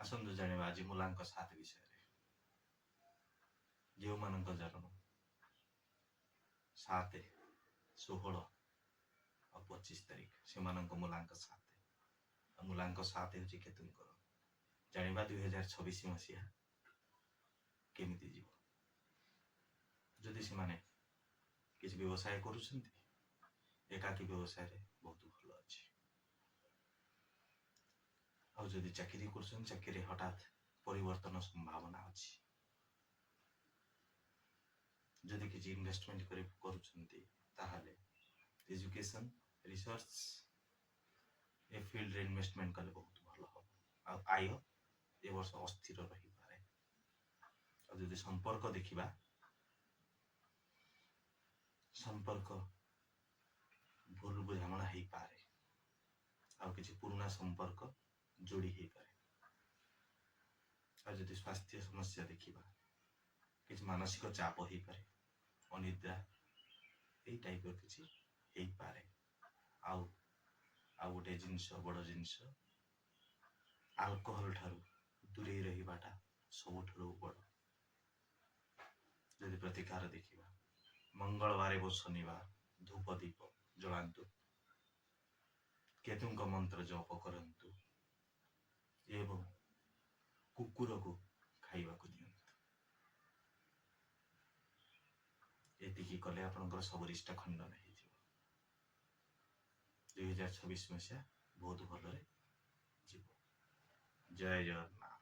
आसतु जानिबा आज मूलांक 7 विषय जो मान जन्म 7, 16 और 25 तारीख से मूलांक 7 मूलांक 7 हूँ केतुंकर जानिबा 2026 मसीहा केमिति जीव जदि से माने किसी व्यवसाय करुछंती एकाकी व्यवसाय रे बहुत भल अच्छी आउ जदि चाकरी कर चाकरी हठात परिवर्तन संभावना अच्छी जदि किसी इन्वेस्टमेंट करुछंती ताहाले एजुकेशन रिसर्च ए फील्ड रे इन्वेस्टमेंट कले बहुत भल हम आ आय ए वर्ष अस्थिर रही पारे आ जदि संपर्क देखिबा संपर्क भूल बुझामणा हो पारे आ किसी पुराना संपर्क जोड़ी हो पारे आ जदि स्वास्थ्य समस्या देखिबा किसी मानसिक चाप हो पारे अनिद्रा यही टाइप किसी हो पारे आउ गोटे जिनस बड़ जिनस अल्कोहल ठारू दूरे रहिबाटा सबुठारू बड़ जदि प्रतिकार देखिबा मंगलवार एवं शनिवार धूप दीप जलांतु केतुंक मंत्र जप करंतु एवं कुकुर को खाइबा को दियंतु एतिकी कले आपनकर सब रिष्टा खंडन हो 2026 मसीहा बहुत भल जीव जय जगन्नाथ।